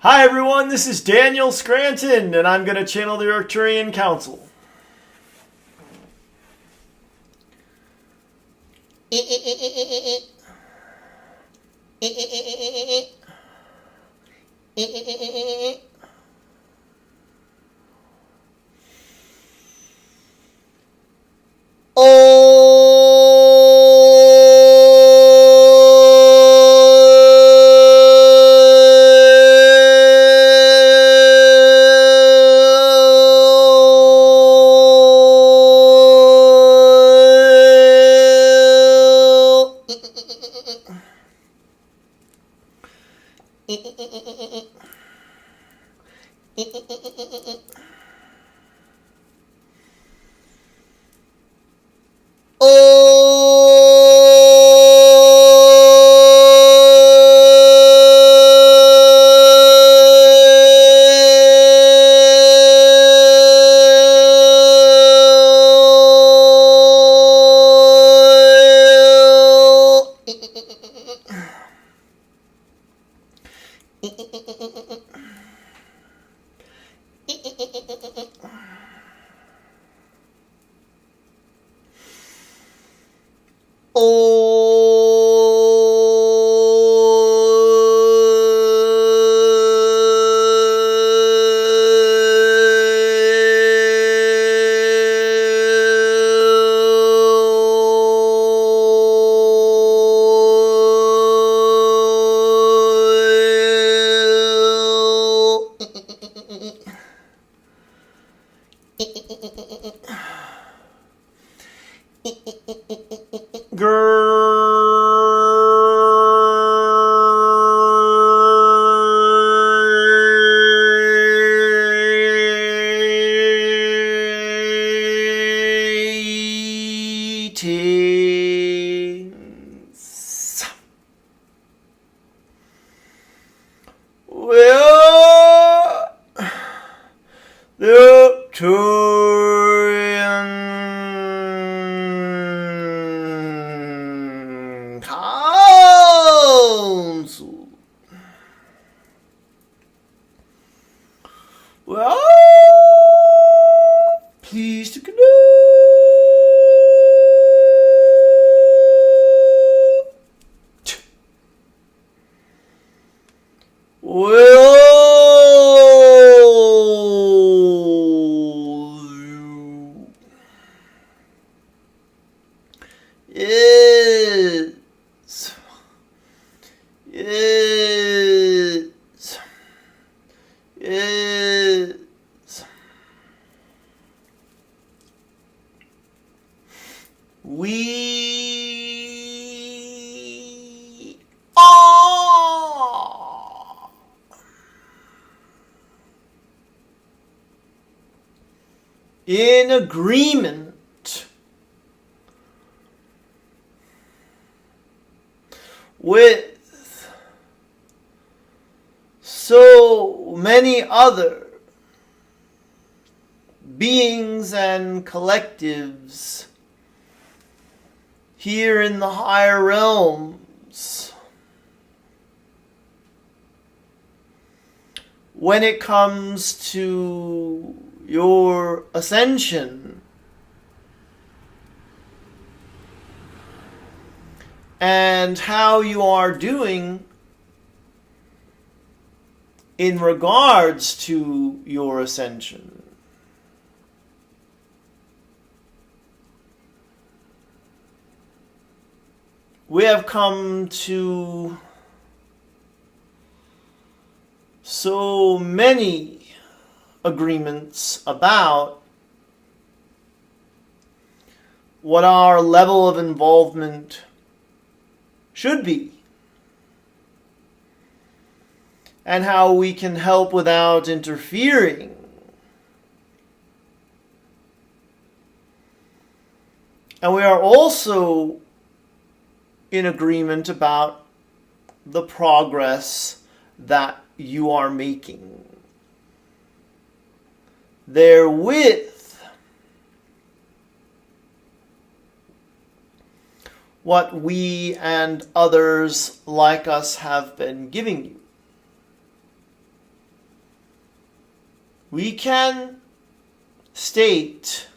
Hi everyone, this is Daniel Scranton, and I'm going to channel the Arcturian Council. Greetings. Well, the Arcturian Council. Well, pleased to connect. Yes. Yes. Yes. We are in agreement with so many other beings and collectives here in the higher realms when it comes to your ascension and how you are doing in regards to your ascension. We have come to so many agreements about what our level of involvement should be and how we can help without interfering. And we are also in agreement about the progress that you are making. Therewith, what we and others like us have been giving you. we can state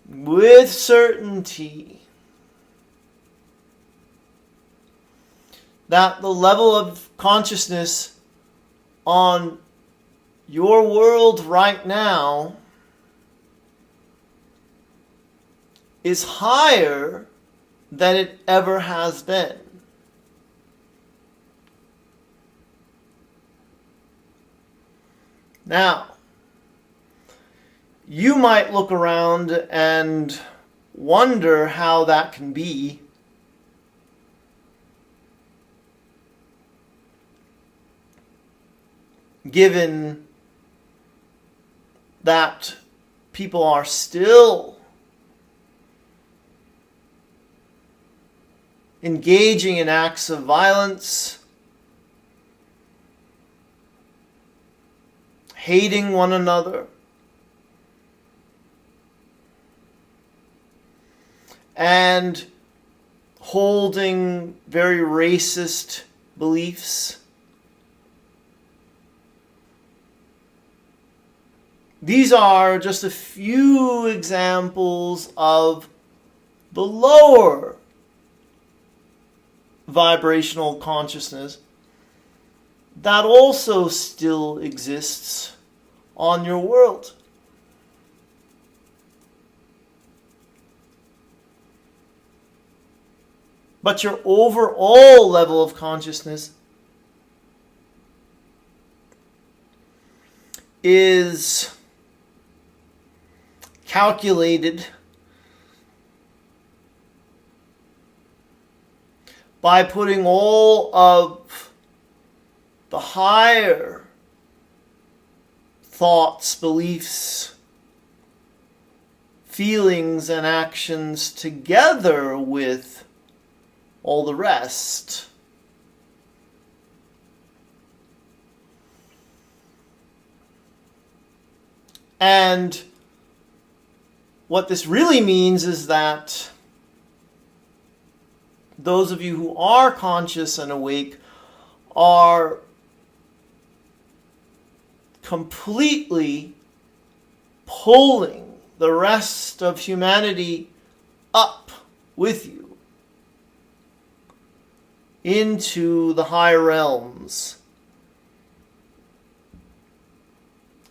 with certainty that the level of consciousness on your world right now is higher than it ever has been. Now, you might look around and wonder how that can be. Given that people are still engaging in acts of violence, hating one another, and holding very racist beliefs. These are just a few examples of the lower vibrational consciousness that also still exists on your world. But your overall level of consciousness is calculated by putting all of the higher thoughts, beliefs, feelings, and actions together with all the rest. And what this really means is that those of you who are conscious and awake are completely pulling the rest of humanity up with you into the high realms,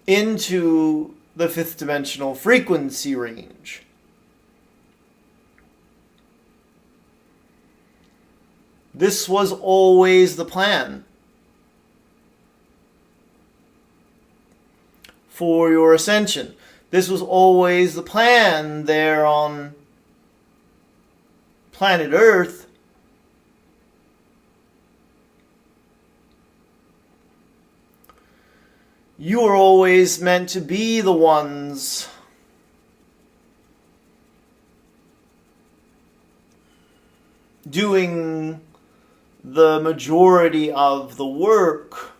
into the fifth dimensional frequency range. This was always the plan for your ascension. This was always the plan there on planet Earth. You were always meant to be the ones doing the majority of the work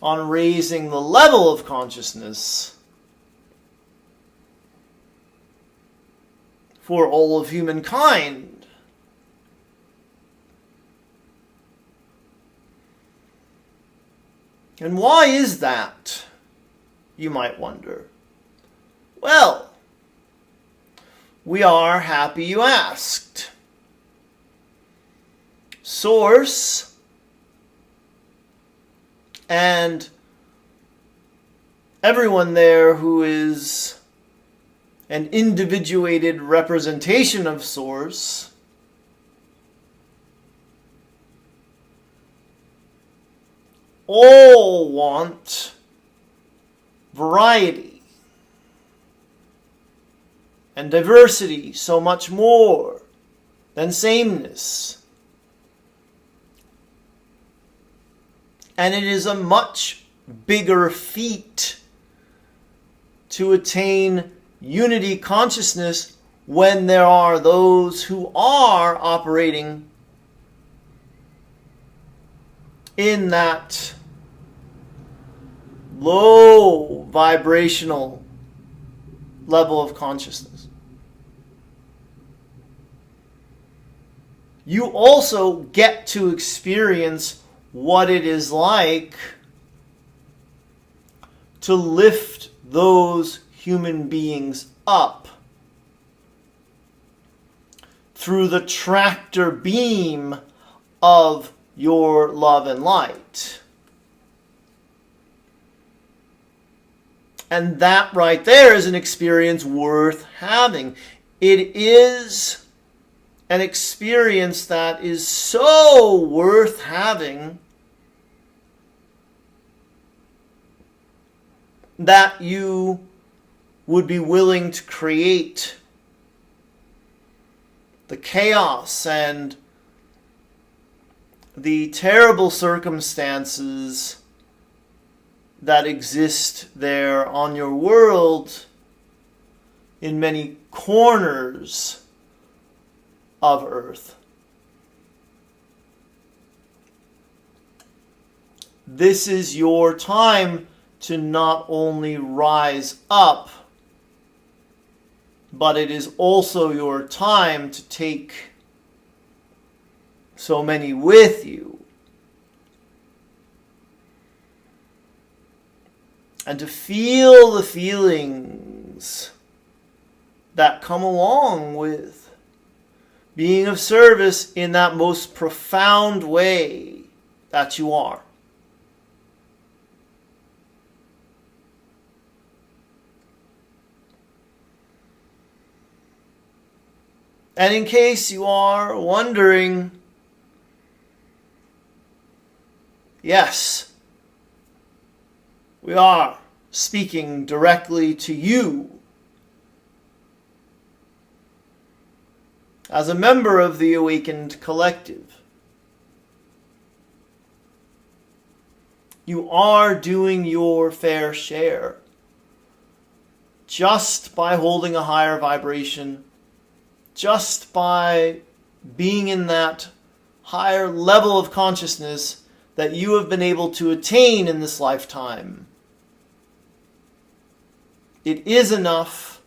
on raising the level of consciousness for all of humankind. And why is that, you might wonder? Well, we are happy you asked. Source and everyone there who is an individuated representation of Source all want variety and diversity so much more than sameness. And it is a much bigger feat to attain unity consciousness when there are those who are operating in that low vibrational level of consciousness. You also get to experience what it is like to lift those human beings up through the tractor beam of your love and light. And that right there is an experience worth having. It is an experience that is so worth having that you would be willing to create the chaos and the terrible circumstances that exist there on your world in many corners of Earth. This is your time to not only rise up, but it is also your time to take so many with you. And to feel the feelings that come along with being of service in that most profound way that you are. And in case you are wondering, yes, we are speaking directly to you as a member of the Awakened Collective. You are doing your fair share just by holding a higher vibration, just by being in that higher level of consciousness that you have been able to attain in this lifetime. It is enough,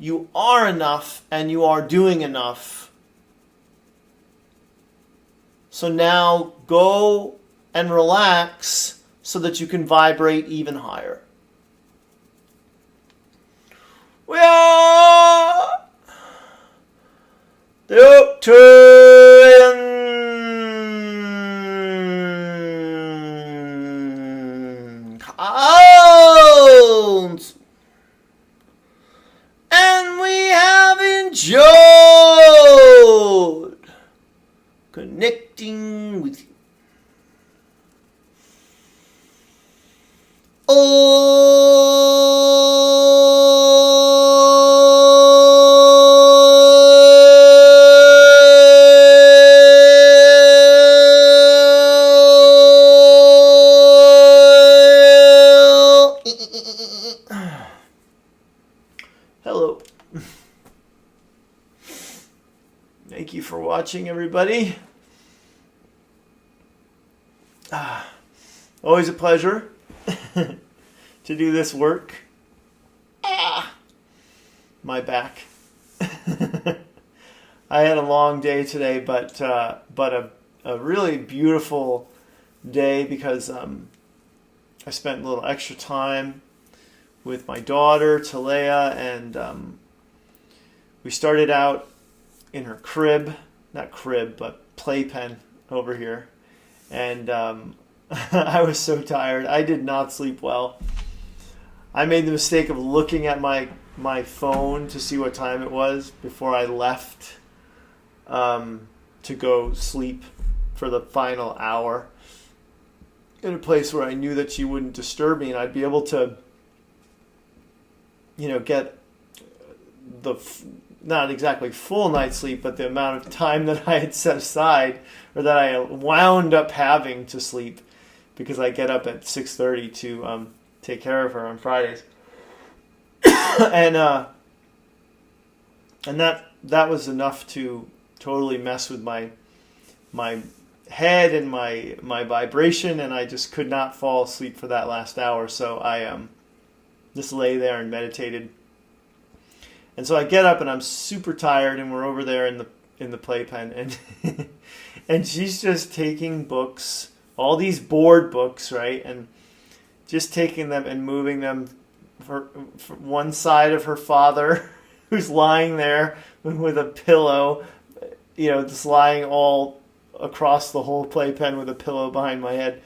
you are enough, and you are doing enough. So now go and relax so that you can vibrate even higher. We are the Arcturian Council. And we have enjoyed connecting with you. Hello. Thank you for watching, everybody. Always a pleasure to do this work. My back. I had a long day today, but a really beautiful day because I spent a little extra time with my daughter, Talea, and we started out in her crib, not crib, but playpen over here. And I was so tired. I did not sleep well. I made the mistake of looking at my phone to see what time it was before I left to go sleep for the final hour in a place where I knew that she wouldn't disturb me and I'd be able to, get the not exactly full night's sleep, but the amount of time that I had set aside or that I wound up having to sleep because I get up at 6:30 to take care of her on Fridays. and that was enough to totally mess with my head and my vibration, and I just could not fall asleep for that last hour. So I just lay there and meditated. And so I get up and I'm super tired, and we're over there in the playpen, and and she's just taking books, all these board books, right, and just taking them and moving them for one side of her father, who's lying there with a pillow, just lying all across the whole playpen with a pillow behind my head.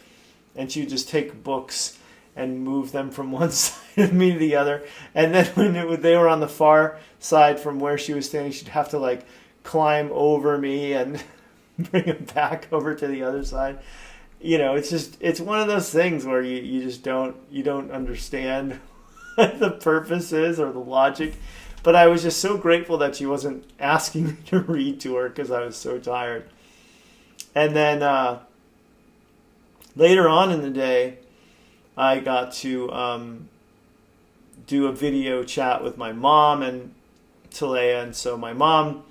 And she would just take books and move them from one side of me to the other. And then when they were on the far side from where she was standing, she'd have to like climb over me and bring them back over to the other side. It's one of those things where you just don't understand what the purpose is or the logic. But I was just so grateful that she wasn't asking me to read to her because I was so tired. And then later on in the day, I got to do a video chat with my mom and Talea. And so my mom,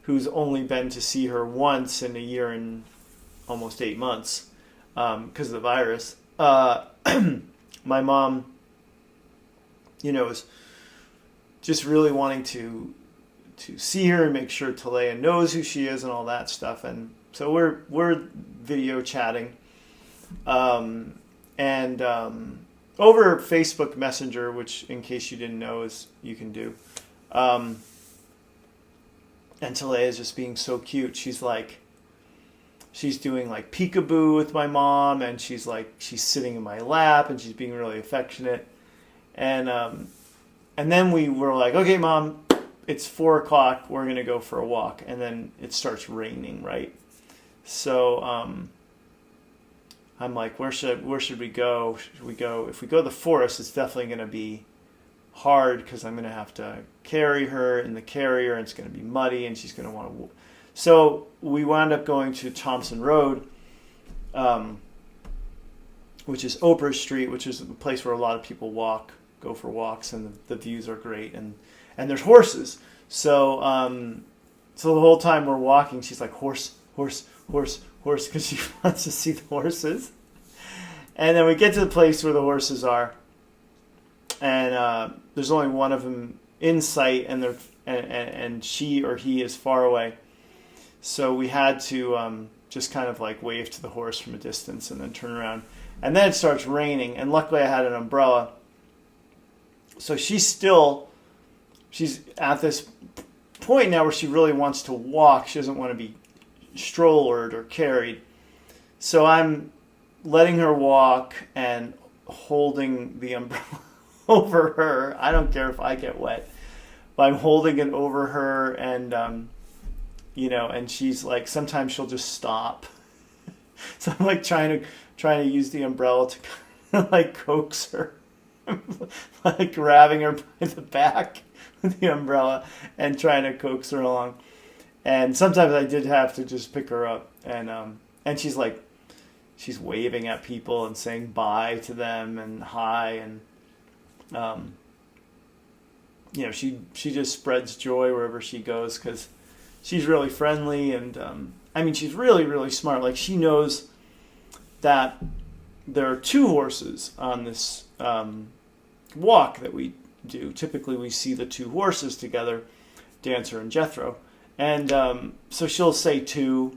who's only been to see her once in a year and almost 8 months because of the virus, my mom, is just really wanting to see her and make sure Talea knows who she is and all that stuff. And so we're video chatting. And over Facebook Messenger, which in case you didn't know is you can do. And Talea is just being so cute. She's doing like peekaboo with my mom, and she's sitting in my lap, and she's being really affectionate. And then we were like, okay, Mom, it's 4:00. We're gonna go for a walk, and then it starts raining, right? So I'm like, where should we go? Should we go? If we go to the forest, it's definitely gonna be hard because I'm gonna have to carry her in the carrier, and it's gonna be muddy, and she's gonna want to. So we wound up going to Thompson Road, which is Oprah Street, which is a place where a lot of people go for walks, and the views are great, and there's horses. So so the whole time we're walking, she's like, horse, horse, horse, horse, because she wants to see the horses. And then we get to the place where the horses are, and there's only one of them in sight, and she or he is far away. So we had to just kind of like wave to the horse from a distance and then turn around. And then it starts raining, and luckily I had an umbrella. So she's at this point now where she really wants to walk. She doesn't want to be strollered or carried. So I'm letting her walk and holding the umbrella over her. I don't care if I get wet, but I'm holding it over her, and and she's like, sometimes she'll just stop. So I'm like trying to use the umbrella to kind of like coax her. Like grabbing her by the back with the umbrella and trying to coax her along. And sometimes I did have to just pick her up, and she's waving at people and saying bye to them and hi, and she just spreads joy wherever she goes because she's really friendly, and she's really, really smart. Like, she knows that there are 2 horses on this walk that we do. Typically we see the 2 horses together, Dancer and Jethro. And so she'll say 2,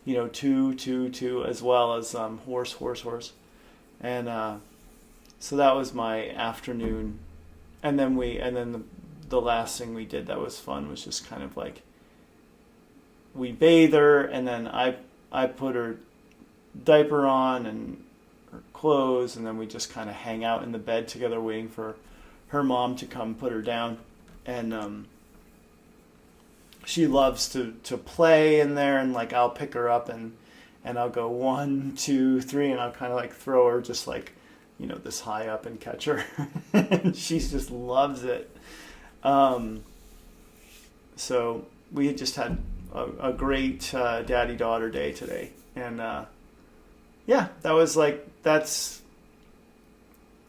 2, as well as horse, horse, horse. And so that was my afternoon. And then the last thing we did that was fun was just kind of like, we bathe her, and then I put her diaper on and her clothes, and then we just kind of hang out in the bed together waiting for her mom to come put her down. And she loves to play in there, and like I'll pick her up and I'll go 1, 2, 3, and I'll kind of like throw her just like this high up and catch her. And she just loves it. So we just had a great daddy-daughter day today. And that was like, that's,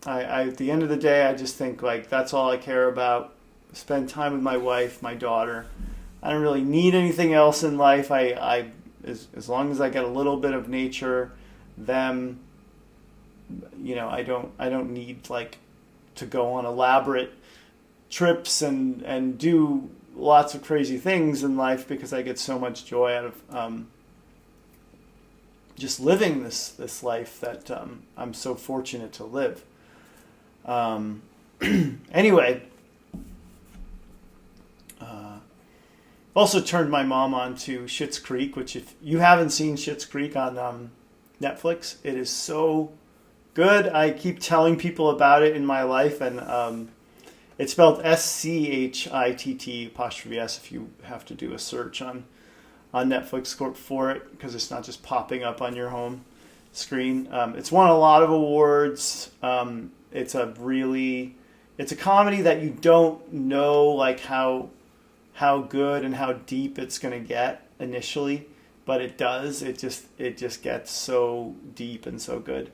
I at the end of the day, I just think like that's all I care about. Spend time with my wife, my daughter. I don't really need anything else in life. I as long as I get a little bit of nature, them, I don't need like to go on elaborate trips and do lots of crazy things in life, because I get so much joy out of just living this life that I'm so fortunate to live. Anyway, also turned my mom on to Schitt's Creek, which if you haven't seen Schitt's Creek on Netflix, it is so good. I keep telling people about it in my life, and it's spelled SCHITT''S if you have to do a search on Netflix for it, because it's not just popping up on your home screen. It's won a lot of awards. It's a comedy that you don't know like how good and how deep it's going to get initially, but it does. It just gets so deep and so good.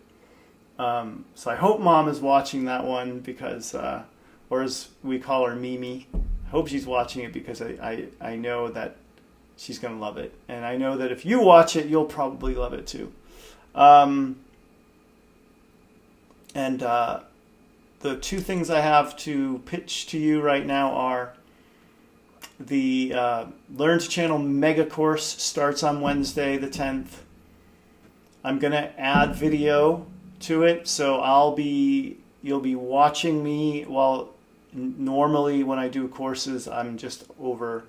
So I hope Mom is watching that one because, or as we call her, Mimi. I hope she's watching it because I know that she's going to love it. And I know that if you watch it, you'll probably love it too. The two things I have to pitch to you right now are the Learn to Channel Mega Course starts on Wednesday the 10th. I'm going to add video to it, so you'll be watching me while normally when I do courses I'm just over,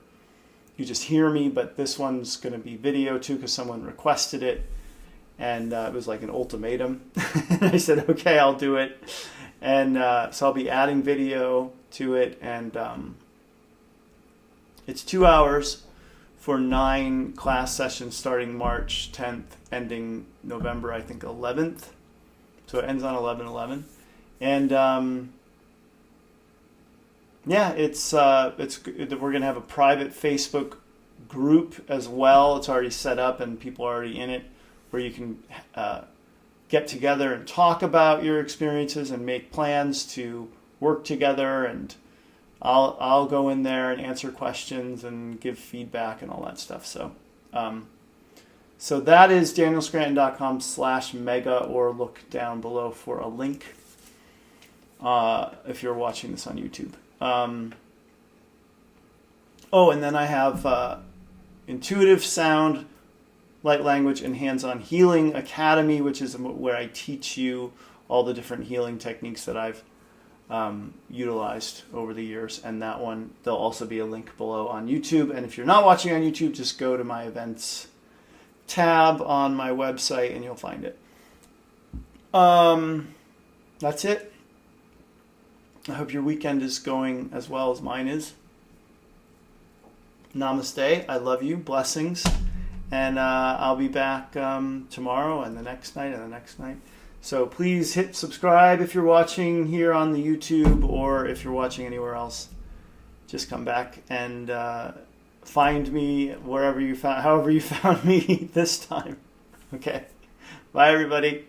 you just hear me, but this one's going to be video too because someone requested it, and it was like an ultimatum. I said, okay, I'll do it. And so I'll be adding video to it, and it's 2 hours for 9 class sessions starting March 10th, ending November, I think, 11th. So it ends on 11/11. And yeah, we're going to have a private Facebook group as well. It's already set up and people are already in it, where you can get together and talk about your experiences and make plans to work together, and I'll go in there and answer questions and give feedback and all that stuff. So that is danielscranton.com/mega, or look down below for a link if you're watching this on YouTube. And then I have Intuitive Sound, Light Language, and Hands-On Healing Academy, which is where I teach you all the different healing techniques that I've utilized over the years. And that one, there'll also be a link below on YouTube. And if you're not watching on YouTube, just go to my events tab on my website and you'll find it. That's it. I hope your weekend is going as well as mine is. Namaste. I love you. Blessings. And I'll be back tomorrow and the next night and the next night. So please hit subscribe if you're watching here on the YouTube, or if you're watching anywhere else. Just come back and find me however you found me this time. Okay. Bye, everybody.